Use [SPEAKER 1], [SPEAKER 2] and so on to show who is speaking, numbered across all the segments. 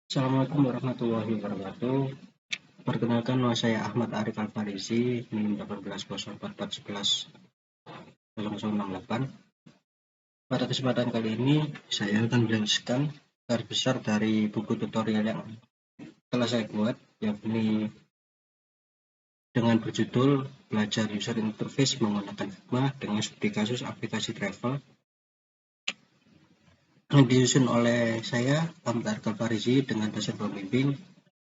[SPEAKER 1] Assalamualaikum warahmatullahi wabarakatuh. Perkenalkan, nama saya Ahmad Arif Alfarizi, NIM 180441110068. Pada kesempatan kali ini, saya akan menjelaskan garis besar dari buku tutorial yang telah saya buat, yakni dengan berjudul Belajar User Interface Menggunakan Figma dengan Studi Kasus Aplikasi Travel, yang disusun oleh saya, Ahmad Arif Alfarizi, dengan dosen pembimbing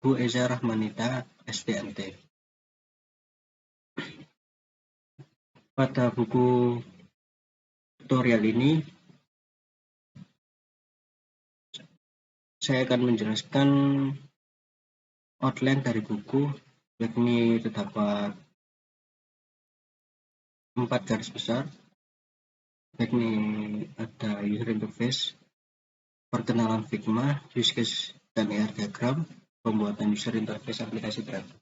[SPEAKER 1] Bu Eza Rahmanita, STMT. Pada buku tutorial ini, saya akan menjelaskan outline dari buku, yakni terdapat 4 garis besar, yakni ada user interface, perkenalan Figma, use case dan ER diagram, pembuatan user interface aplikasi travel.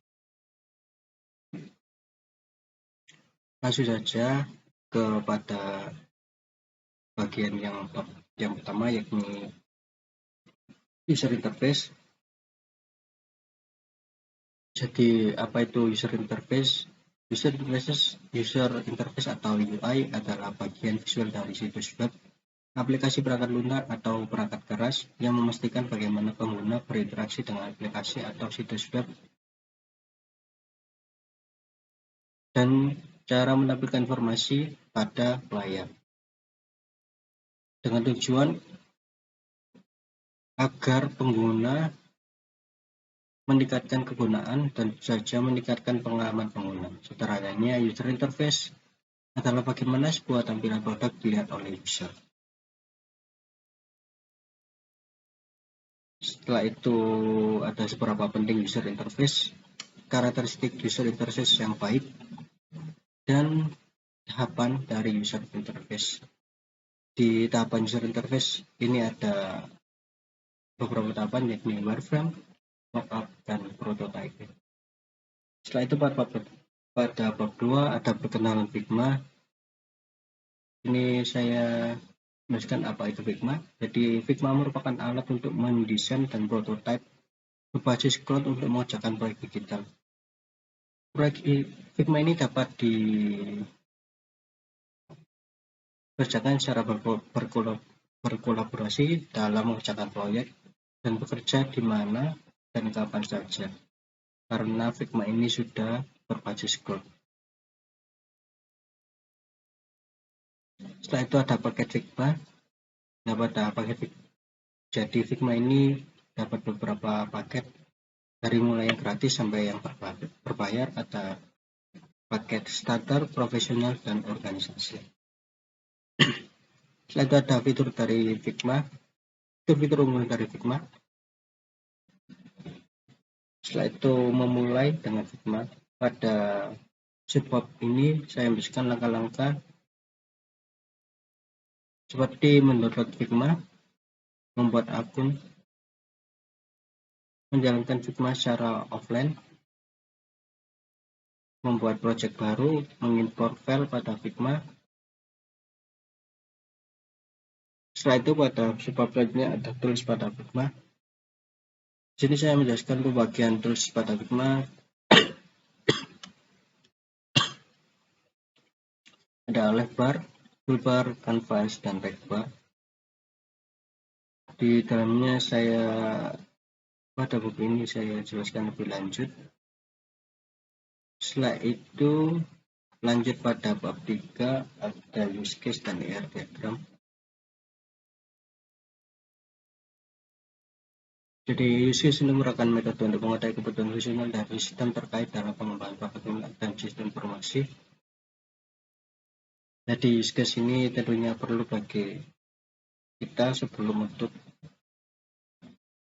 [SPEAKER 1] Langsung saja kepada bagian yang pertama, yakni user interface. Jadi apa itu user interface? User interface atau UI adalah bagian visual dari situs web, aplikasi perangkat lunak atau perangkat keras yang memastikan bagaimana pengguna berinteraksi dengan aplikasi atau situs web dan cara menampilkan informasi pada layar, dengan tujuan agar pengguna meningkatkan kegunaan dan saja meningkatkan pengalaman pengguna. Sederhananya, user interface adalah bagaimana sebuah tampilan produk dilihat oleh user. Setelah itu ada seberapa penting user interface, karakteristik user interface yang baik, dan tahapan dari user interface. Di tahapan user interface ini ada beberapa tahapan, yakni wireframe, mockup, dan prototype. Setelah itu pada bab 2 ada perkenalan Figma. Ini saya menjelaskan apa itu Figma. Jadi Figma merupakan alat untuk mendesain dan prototype berbasis cloud untuk mengerjakan proyek digital. Proyek Figma ini dapat dikerjakan secara berkolaborasi dalam mengerjakan proyek dan bekerja di mana dan kapan saja, karena Figma ini sudah berbasis cloud. Setelah itu ada paket Figma. Jadi Figma ini dapat beberapa paket, dari mulai yang gratis sampai yang berbayar. Ada paket starter, profesional, dan organisasi. Setelah itu ada fitur dari Figma, fitur unggulan dari Figma. Setelah itu memulai dengan Figma. Pada subbab ini saya memberikan langkah-langkah seperti mendownload Figma, membuat akun, menjalankan Figma secara offline, membuat project baru, mengimport file pada Figma. Setelah itu pada subbab selanjutnya ada tools pada Figma. Sini saya menjelaskan untuk bagian tools pada Figma. Ada left bar, toolbar, canvas, dan text bar. Di dalamnya pada buku ini saya jelaskan lebih lanjut. Setelah itu lanjut pada bab 3, ada use case dan ER diagram. Jadi use case ini merupakan metode untuk mengetahui kebutuhan fungsional dari sistem terkait dalam pengembangan perangkat dan sistem informasi. Jadi use case ini tentunya perlu bagi kita sebelum untuk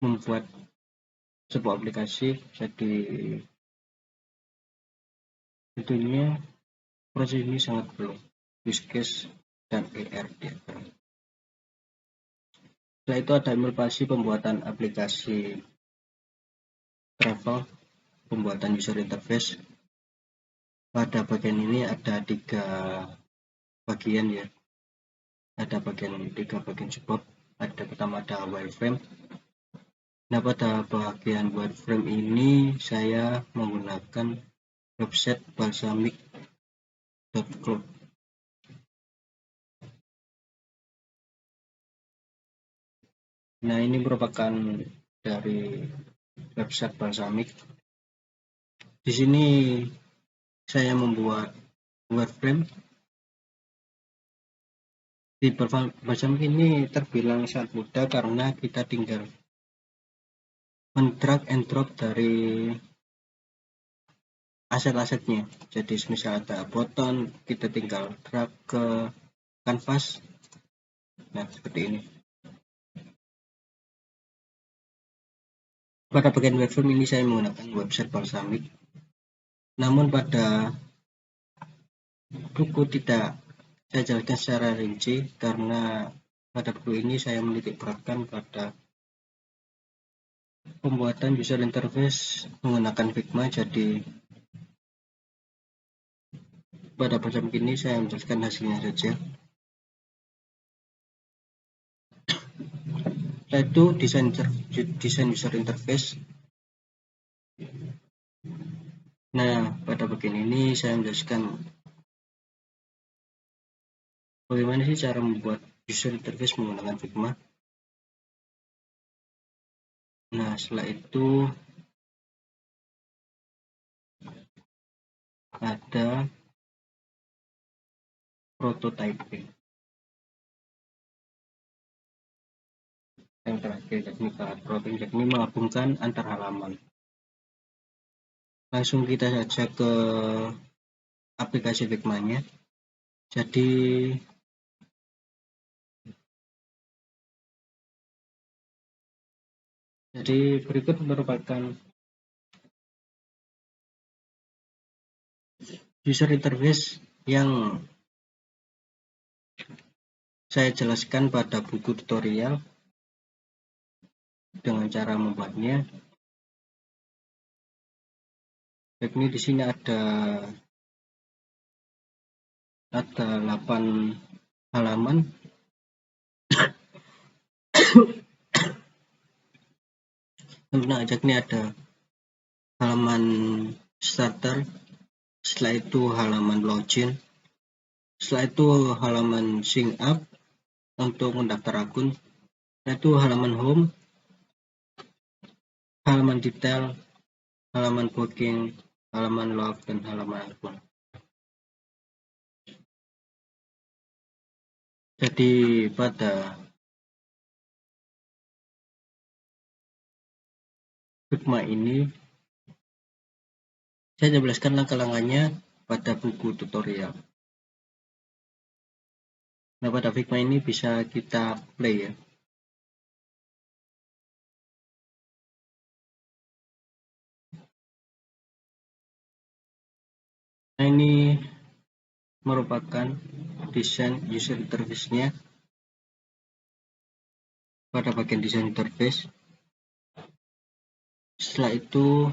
[SPEAKER 1] membuat sebuah aplikasi. Jadi tentunya proses ini sangat perlu use case dan ER diagram. Setelah itu ada implementasi pembuatan aplikasi travel, pembuatan user interface. Pada bagian ini ada 3 bagian ya. Ada 3 bagian subbab. Pertama ada wireframe, Nah, pada bagian wireframe ini saya menggunakan website balsamiq.cloud. Nah, ini merupakan dari website Balsamiq. Di sini saya membuat wireframe. Di Balsamiq ini terbilang sangat mudah karena kita tinggal men-drag and drop dari aset-asetnya. Jadi misal ada button, kita tinggal drag ke kanvas. Nah, seperti ini. Pada bagian wireframe ini saya menggunakan website Balsamiq. Namun pada buku tidak saya jelaskan secara rinci karena pada buku ini saya menitik beratkan pada pembuatan user interface menggunakan Figma. Jadi pada Balsamiq ini saya menjelaskan hasilnya saja. Yaitu desain user interface. Nah, pada bagian ini saya menjelaskan bagaimana sih cara membuat user interface menggunakan Figma. Nah, setelah itu ada prototyping. Yang terakhir teknik prototyping, yakni menggabungkan antar halaman. Langsung kita saja ke aplikasi Figma-nya. Jadi berikut merupakan user interface yang saya jelaskan pada buku tutorial dengan cara membuatnya. Yakni di sini ada 8 halaman. Nah, yakni ada halaman starter, setelah itu halaman login, setelah itu halaman sign up untuk mendaftar akun, setelah itu halaman home, halaman detail, halaman booking, halaman log, dan halaman akun. Jadi pada Figma ini saya jelaskan langkah-langkahnya pada buku tutorial. Nah, pada Figma ini bisa kita play ya. Nah, ini merupakan desain user interface-nya. Pada bagian desain interface, setelah itu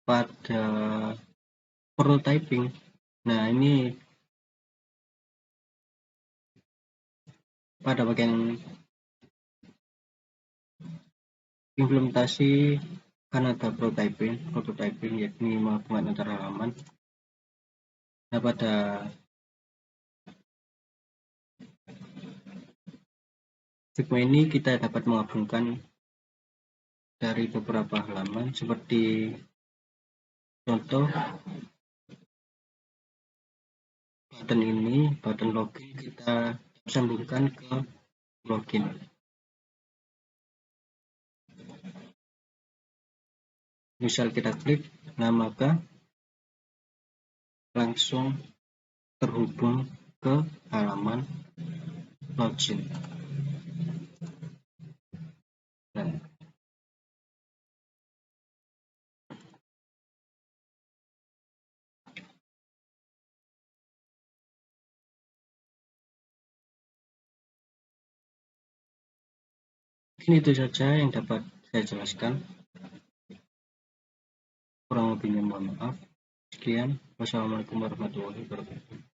[SPEAKER 1] pada prototyping. Nah, ini pada bagian implementasi kan ada prototyping yakni menggabungkan antar halaman. Nah, pada Figma ini kita dapat menggabungkan dari beberapa halaman seperti contoh button ini, button login, kita sambungkan ke login. Misal kita klik, nah maka langsung terhubung ke halaman login. Nah, mungkin itu saja yang dapat saya jelaskan. Kurang lebihnya mohon maaf. Sekian. Wassalamualaikum warahmatullahi wabarakatuh.